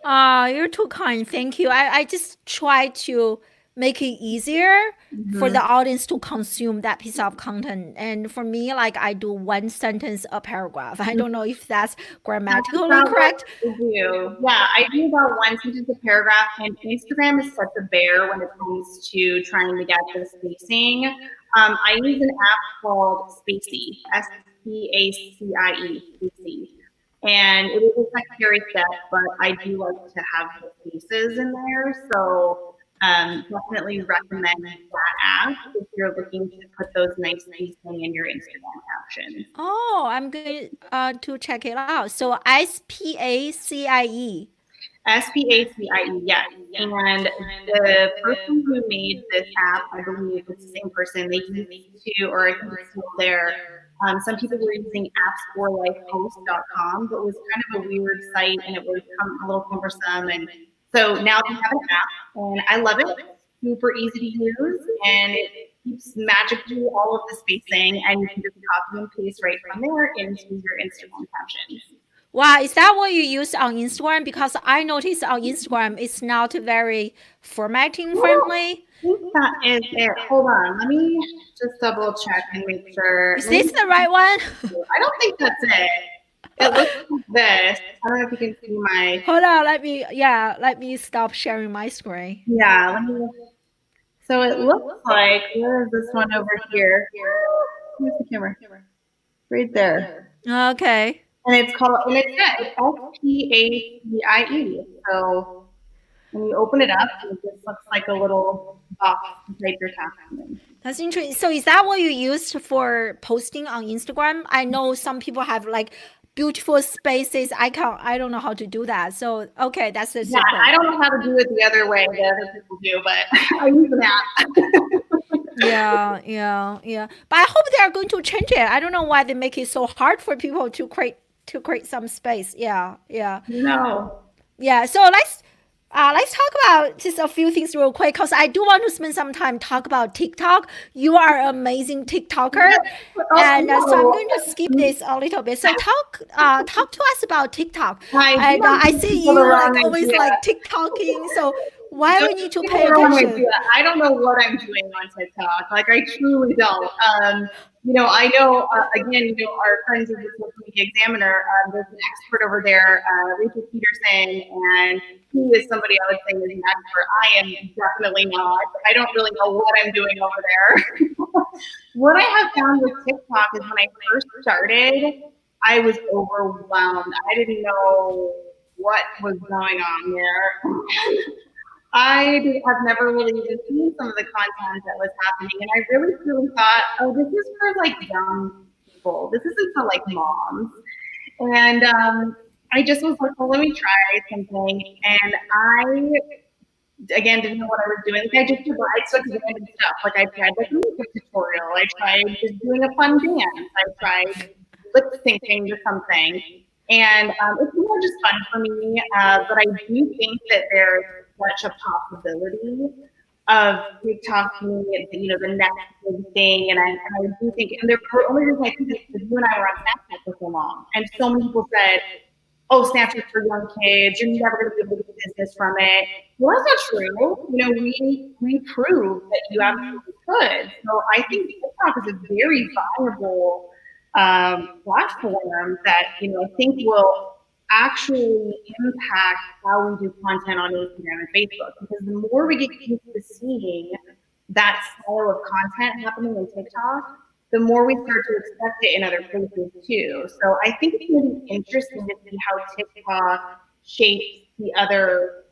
style. You're too kind. Thank you. I just try to make it easier for Mm-hmm. the audience to consume that piece of content. And for me, like I do one sentence a paragraph. I don't know if that's That's grammatically about what correct. I do. Yeah, I do about one sentence a paragraph, and Instagram is such a bear when it comes to trying to get the spacing. I use an app called Spacey, Spacie, Spacey. And it is a secondary step, but I do like to have the spaces in there. So definitely recommend that app if you're looking to put those nice spacing in your Instagram captions. Oh, I'm going to check it out. So SPACIE. Spacie, yes. And the person who made this app, I believe it's the same person, they used to, or I think it's still there. Some people were using appsforlifehost.com, but it was kind of a weird site and it was a little cumbersome. And so now they have an app, and I love it. Super easy to use, and it keeps magically all of the spacing, and you can just copy and paste right from there into your Instagram captions. Wow, is that what you use on Instagram? Because I noticed on Instagram it's not very formatting friendly. I think that is it. Hold on, let me just double check and make sure. Is Maybe this the right one? I don't think that's it. It looks like this. I don't know if you can see my. Hold on, let me stop sharing my screen. Yeah, let me. So it looks like, where is this one over here? Where's the camera? Right there. Okay. And it's called, and it's yeah, it's SPACIE. So when you open it up, it just looks like a little box to type your task in. That's interesting. So is that what you used for posting on Instagram? I know some people have like beautiful spaces. I don't know how to do that. So okay, that's the Yeah, secret. I don't know how to do it the other way that other people do, but I use an app. Yeah. But I hope they are going to change it. I don't know why they make it so hard for people to create some space. No. Yeah. So let's talk about just a few things real quick because I do want to spend some time talk about TikTok. You are an amazing TikToker, and so I'm going to skip Oh, this a little bit. So talk to us about TikTok. no. I do And want to I give see people the you wrong like always idea. like TikToking. So why Don't we need to give people pay the wrong attention? idea. I don't know what I'm doing on TikTok. Like I truly don't. I know again, our friends of the social media examiner. There's an expert over there, Rachel Peterson, and he is somebody I would say is an expert. I am definitely not. I don't really know what I'm doing over there. What I have found with TikTok is when I first started, I was overwhelmed. I didn't know what was going on there. Have never really even seen some of the content that was happening, and I really truly thought, oh, this is for like young people. This isn't for like moms. And I just was like, well, let me try something. And I again didn't know what I was doing. Like, I just took random stuff. Like I tried like a makeup tutorial. I tried just doing a fun dance. I tried lip syncing to something. And it's more just fun for me. But I do think that there's such a possibility of TikTok being, the next big thing. And I do think, and the only reason I think is because you and I were on Snapchat for so long, and so many people said, oh, Snapchat's for young kids. You're never going to be able to get business from it. Well, that's not true. We proved that you absolutely could. So I think TikTok is a very viable platform that I think will actually impact how we do content on Instagram and Facebook. Because the more we get used to seeing that style of content happening in TikTok, the more we start to expect it in other places too. So I think it's going to be interesting to see how TikTok shapes the other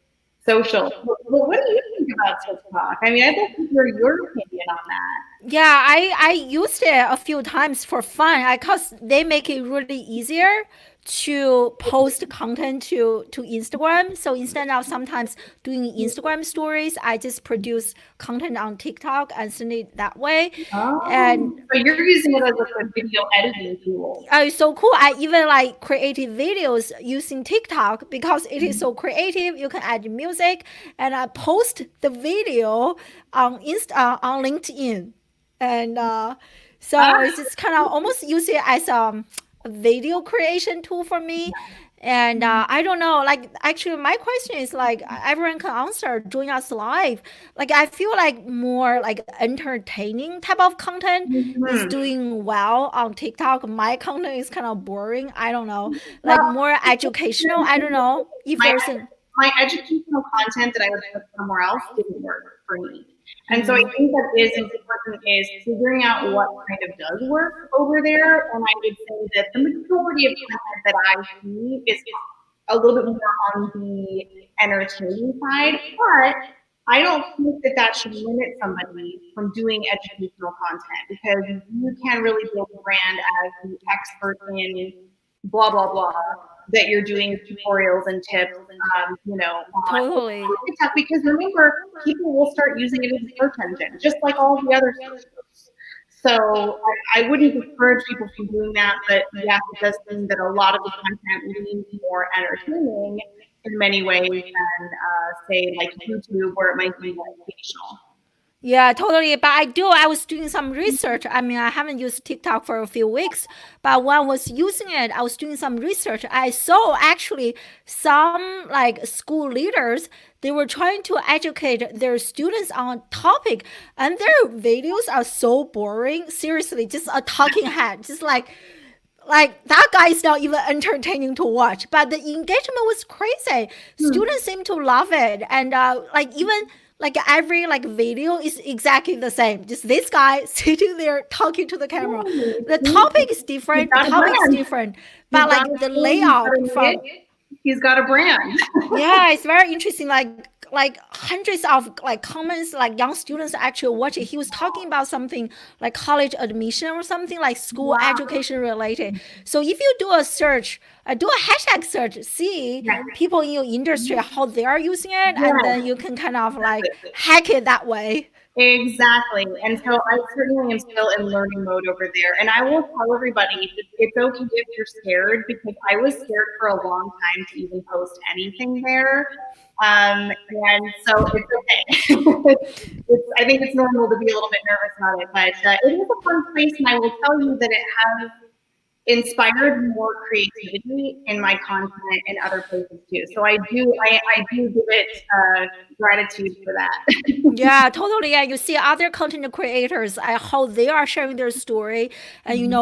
social. But what do you think about TikTok? I mean, I'd love to hear your opinion on that. Yeah, I used it a few times for fun because they make it really easier to post content to Instagram. So instead of sometimes doing Instagram stories, I just produce content on TikTok and send it that way. And So you're using it as like a video editing tool. it's so cool. I even like created videos using TikTok because it is so creative. You can add music, and I post the video on on LinkedIn, and Ah, so it's just kind of almost use it as a video creation tool for me. And I don't know, like actually my question is like everyone can answer, join us live. Like I feel like more like entertaining type of content is mhm. doing well on TikTok. My content is kind of boring. I don't know. Like Well, more educational. I don't know if my there's an my educational content that I would put somewhere else didn't work for me. And so I mm, think that is important is figuring out what kind of does work over there. And I would say that the majority of content that I see is a little bit more on the entertaining side, but I don't think that that should limit somebody from doing educational content because you can really build a brand as the expert in blah blah blah that you're doing tutorials and tips, on totally. TikTok. Because remember, people will start using it as a search engine, just like all the other socials. So I wouldn't discourage people from doing that, but yes, it does seem that a lot of the content leans more entertaining in many ways than say like YouTube, where it might be more educational. Yeah, totally. But I was doing some research. I mean, I haven't used TikTok for a few weeks, but when I was using it, I was doing some research. I saw actually some like school leaders, they were trying to educate their students on topic, and their videos are so boring. Seriously, just a talking head, just like that guy is not even entertaining to watch, but the engagement was crazy. Students seem to love it, and like even like every like video is exactly the same, just this guy sitting there talking to the camera. The topic is He's different, the got a topic is brand. different, He's but got like a the school, he's got a layout from, niche, he's got a brand. yeah, it's very interesting. Like hundreds of like comments, like young students actually watch it. He was talking about something like college admission or something like school Wow. education related. So if you do a search, do a hashtag search, see Yes. people in your industry how they are using it, and then you Yes. can kind of like hack it that way. Exactly. And so I certainly am still in learning mode over there. And I will tell everybody it's okay if you're scared because I was scared for a long time to even post anything there. And so it's okay. I think it's normal to be a little bit nervous about it, but it is a fun place. And I will tell you that it has inspired more creativity in my content in other places too. So I do give it gratitude for that. Yeah, totally. Yeah, you see other content creators, how they are sharing their story, and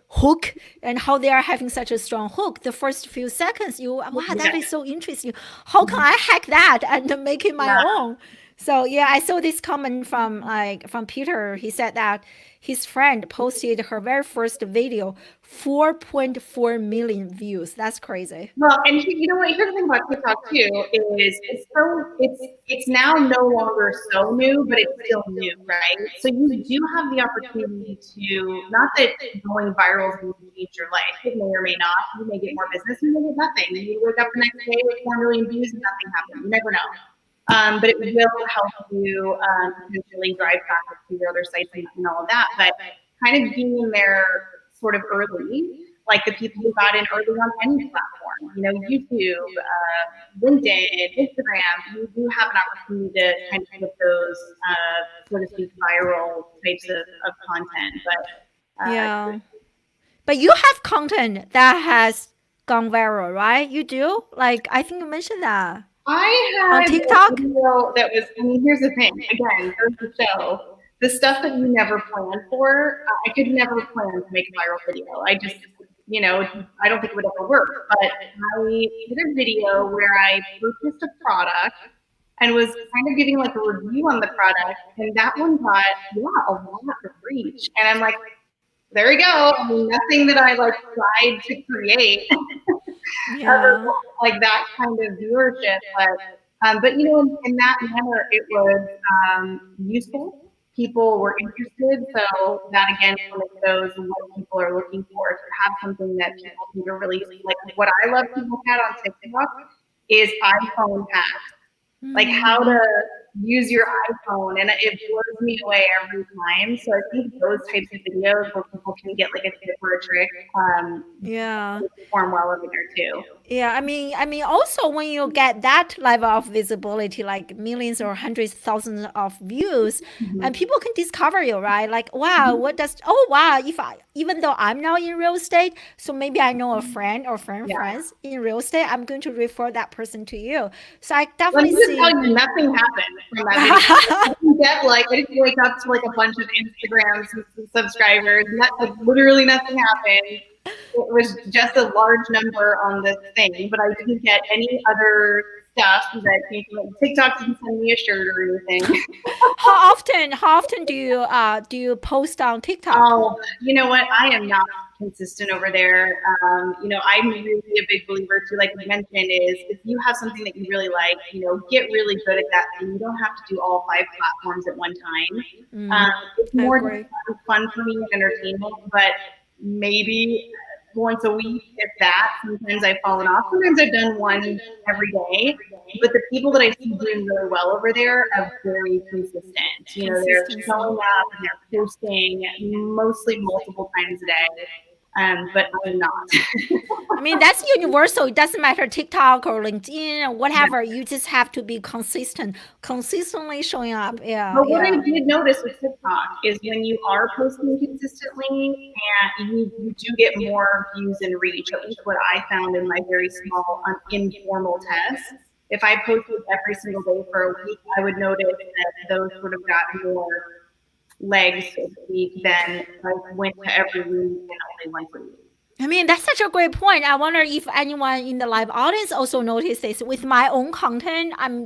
hook, and how they are having such a strong hook. The first few seconds, wow, that Yeah. is so interesting. How can I hack that and make it my Yeah. own? So yeah, I saw this comment from from Peter. He said that his friend posted her very first video, 4.4 million views. That's crazy. Well, and you know what? Here's the thing about TikTok too is it's now no longer so new, but it's still new, right? So you do have the opportunity to not that going viral is going to change your life. It may or may not. You may get more business, you may get nothing. You wake up the next day with 4 million views and nothing happened. You never know. But it will help you potentially drive traffic to your other sites and all of that. But kind of being in there sort of early, like the people who got in early on any platform, you know, YouTube, LinkedIn, Instagram, you do have an opportunity to kind of get those, so to speak, viral types of content. But Yeah. But you have content that has gone viral, right? You do? Like, I think you mentioned that I on had a TikTok. video that was, I mean, here's the thing. Again, goes to show the stuff that you never planned for. I could never plan to make a viral video. I just, you know, I don't think it would ever work. But I did a video where I purchased a product and was kind of giving like a review on the product. And that one got, yeah, a lot of reach. And I'm like, there we go. I mean, nothing that I like tried to create ever Yeah. got like that kind of viewership. But you know, in that manner, it was useful. People were interested, so that again kind of shows what people are looking for. To have something that people can really like. What I love people had on TikTok is iPhone hacks, like how to use your iPhone, and it blows me away every time. So I think those types of videos where people can get like a tip or a trick, Yeah. perform well over there too. Yeah, I mean, also when you get that level of visibility, like millions or hundreds, thousands of views, and Mhm. people can discover you, right? Like, wow, oh wow, if I, even though I'm now in real estate, so maybe I know a friend or Yeah. friends in real estate, I'm going to refer that person to you. So I Let definitely me just tell see. you, nothing happened from that video. I didn't get like I didn't wake up to like a bunch of Instagram subscribers. Like, literally nothing happened. It was just a large number on this thing, but I didn't get any other stuff that came from it. TikTok didn't send me a shirt or anything. How often do you post on TikTok? Oh, you know what? I am not consistent over there. You know, I'm really a big believer too, like we mentioned, is if you have something that you really like, you know, get really good at that thing. You don't have to do all 5 platforms at one time. It's I more agree. just fun for me and entertainment, but maybe once a week, if that. Sometimes I've fallen off. Sometimes I've done one every day. But the people that I see doing really well over there are very consistent. You know, they're showing Consistency. up and they're posting mostly multiple times a day. but I'm not. I mean, that's universal. It doesn't matter TikTok or LinkedIn or whatever. You just have to be consistently showing up. Yeah, But what I yeah. did notice with TikTok is when you are posting consistently and you do get more views and reach, at least what I found in my very small informal test. If I posted every single day for a week, I would notice that those sort of got more legs, so to speak, than if I went to every week and only once a week. I mean, that's such a great point. I wonder if anyone in the live audience also noticed this. With my own content, I'm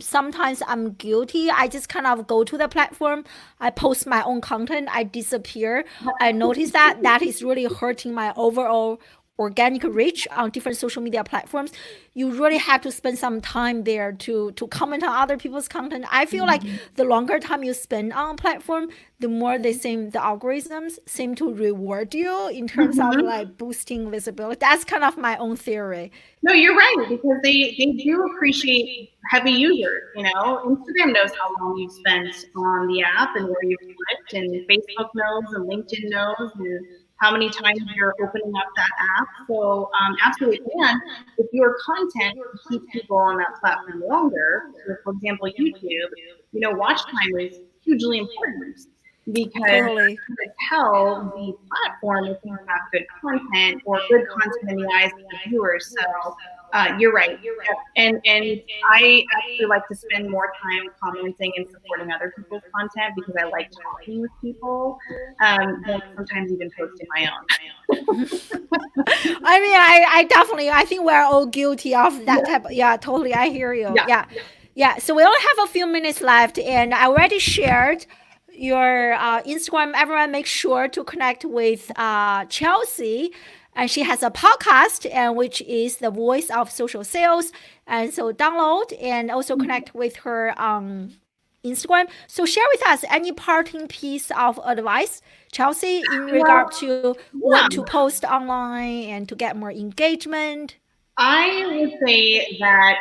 guilty. I just kind of go to the platform, I post my own content, I disappear. I notice that is really hurting my overall organic reach on different social media platforms. You really have to spend some time there to comment on other people's content. I feel like the longer time you spend on a platform, the more the algorithms seem to reward you in terms of Mhm. like boosting visibility. That's kind of my own theory. No, you're right, because they do appreciate heavy users. Instagram knows how long you've spent on the app and where you've clicked, and Facebook knows, and LinkedIn knows, and how many times you're opening up that app. So, absolutely. And if your content can keep people on that platform longer, so for example, YouTube, watch time is hugely important because Totally. to tell the platform if you have good content or good content in the eyes of the viewers. So you're right, and I actually like to spend more time commenting and supporting other people's content because I like talking with people, than sometimes even posting my own. I mean, I definitely, I think we're all guilty of that Yeah, type. Yeah, totally. I hear you. yeah. Yeah. Yeah. So we only have a few minutes left, and I already shared your Instagram. Everyone make sure to connect with Chelsea. And she has a podcast, and which is the voice of social sales. And so download and also connect with her Instagram. So share with us any parting piece of advice, Chelsea, in Well, regard to what to yeah. post online and to get more engagement. I would say that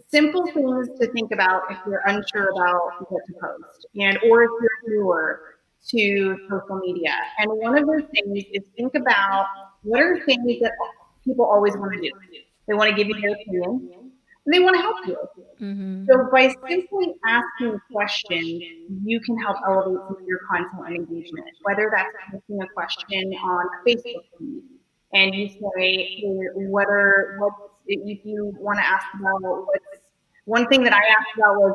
simple things to think about if you're unsure about what to post, and or if you're newer to social media. And one of those things is think about what are things that people always want to do. They want to give you their opinion and they want to help you. Mm-hmm. So by simply asking questions, you can help elevate some of your content and engagement. Whether that's posting a question on a Facebook feed, and you say, hey, what's if you want to ask about what's one thing that I asked about was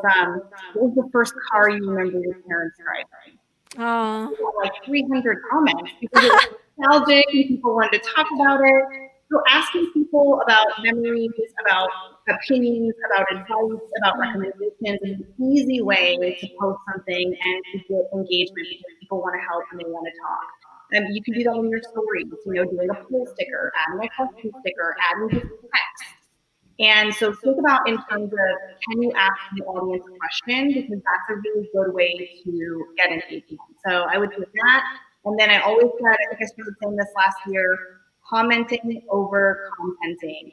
what was the first car you remember your parents driving? Uh, We got like 300 comments because it was nostalgic and people wanted to talk about it. So asking people about memories, about opinions, about advice, about recommendations is an easy way to post something and to get engagement because people want to help and they want to talk. And you can do that in your stories, doing a poll sticker, adding a question sticker, adding just text. And so think about in terms of can you ask the audience a question because that's a really good way to get engagement. So I would do that. And then I always said, I think I started saying this last year, commenting over commenting.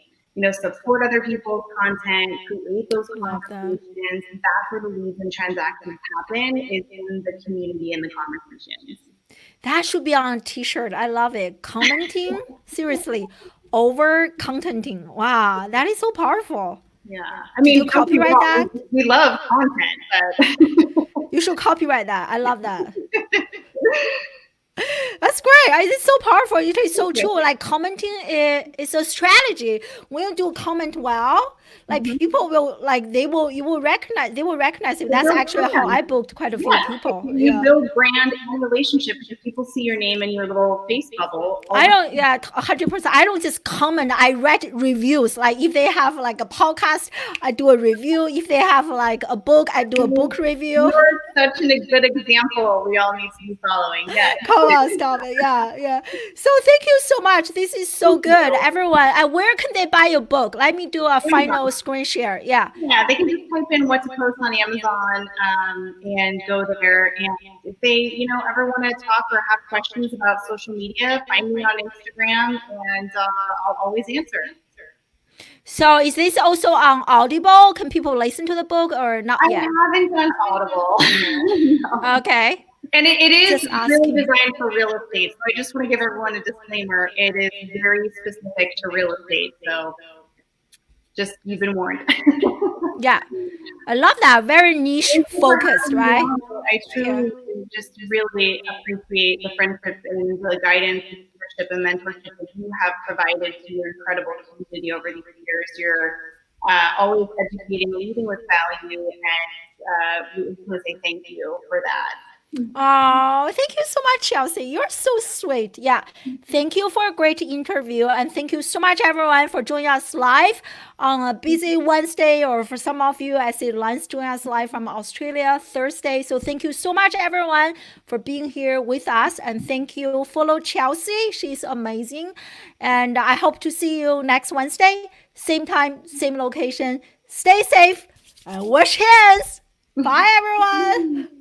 Support other people's content, create those love that. conversations. That's where the leads and transactions happen is in the community and the conversations. That should be on a t-shirt. I love it. Commenting, seriously, over contenting. Wow, that is so powerful. Yeah. I Did you mean, don't get me copyright wrong, that? we love content, but You should copyright that. I love that. That's great. It's so powerful. It is so true. Like commenting is a strategy. When you do comment well, like Mhm. people will like they will recognize it. You That's build actually how brand. I booked quite a few Yeah, people. you Yeah. build brand and relationship because people see your name in your little face bubble. All I the don't, yeah, 100%. I don't just comment. I read reviews. Like if they have like a podcast, I do a review. If they have like a book, I do a book review. You're such a good example. We all need to be following. Yes. Come on, stop it. Yeah, yeah. So thank you so much. This is so Thank good. you. Everyone, where can they buy your book? Let me do a final Amazon. screen share. Yeah. Yeah, they can just type in what to post on Amazon, and go there. And if they, ever want to talk or have questions about social media, find me on Instagram, and I'll always answer. So is this also on Audible? Can people listen to the book or not I yet? haven't done Audible. No. Okay. And it is Just really asking. designed for real estate. So I just want to give everyone a disclaimer. It is very specific to real estate. So just you've been warned. Yeah, I love that. Very niche Thank you for focused, having me right? on. I Yeah. truly just really appreciate the friendship and the guidance and leadership and mentorship that you have provided to your incredible community over these years. You're always educating, leading with value, and we just want to say thank you for that. Oh, thank you so much, Chelsea. You're so sweet. Yeah. Thank you for a great interview. And thank you so much, everyone, for joining us live on a busy Wednesday, or for some of you, I see Lance joining us live from Australia Thursday. So thank you so much, everyone, for being here with us. And thank you. Follow Chelsea. She's amazing. And I hope to see you next Wednesday. Same time, same location. Stay safe and wash hands. Bye, everyone.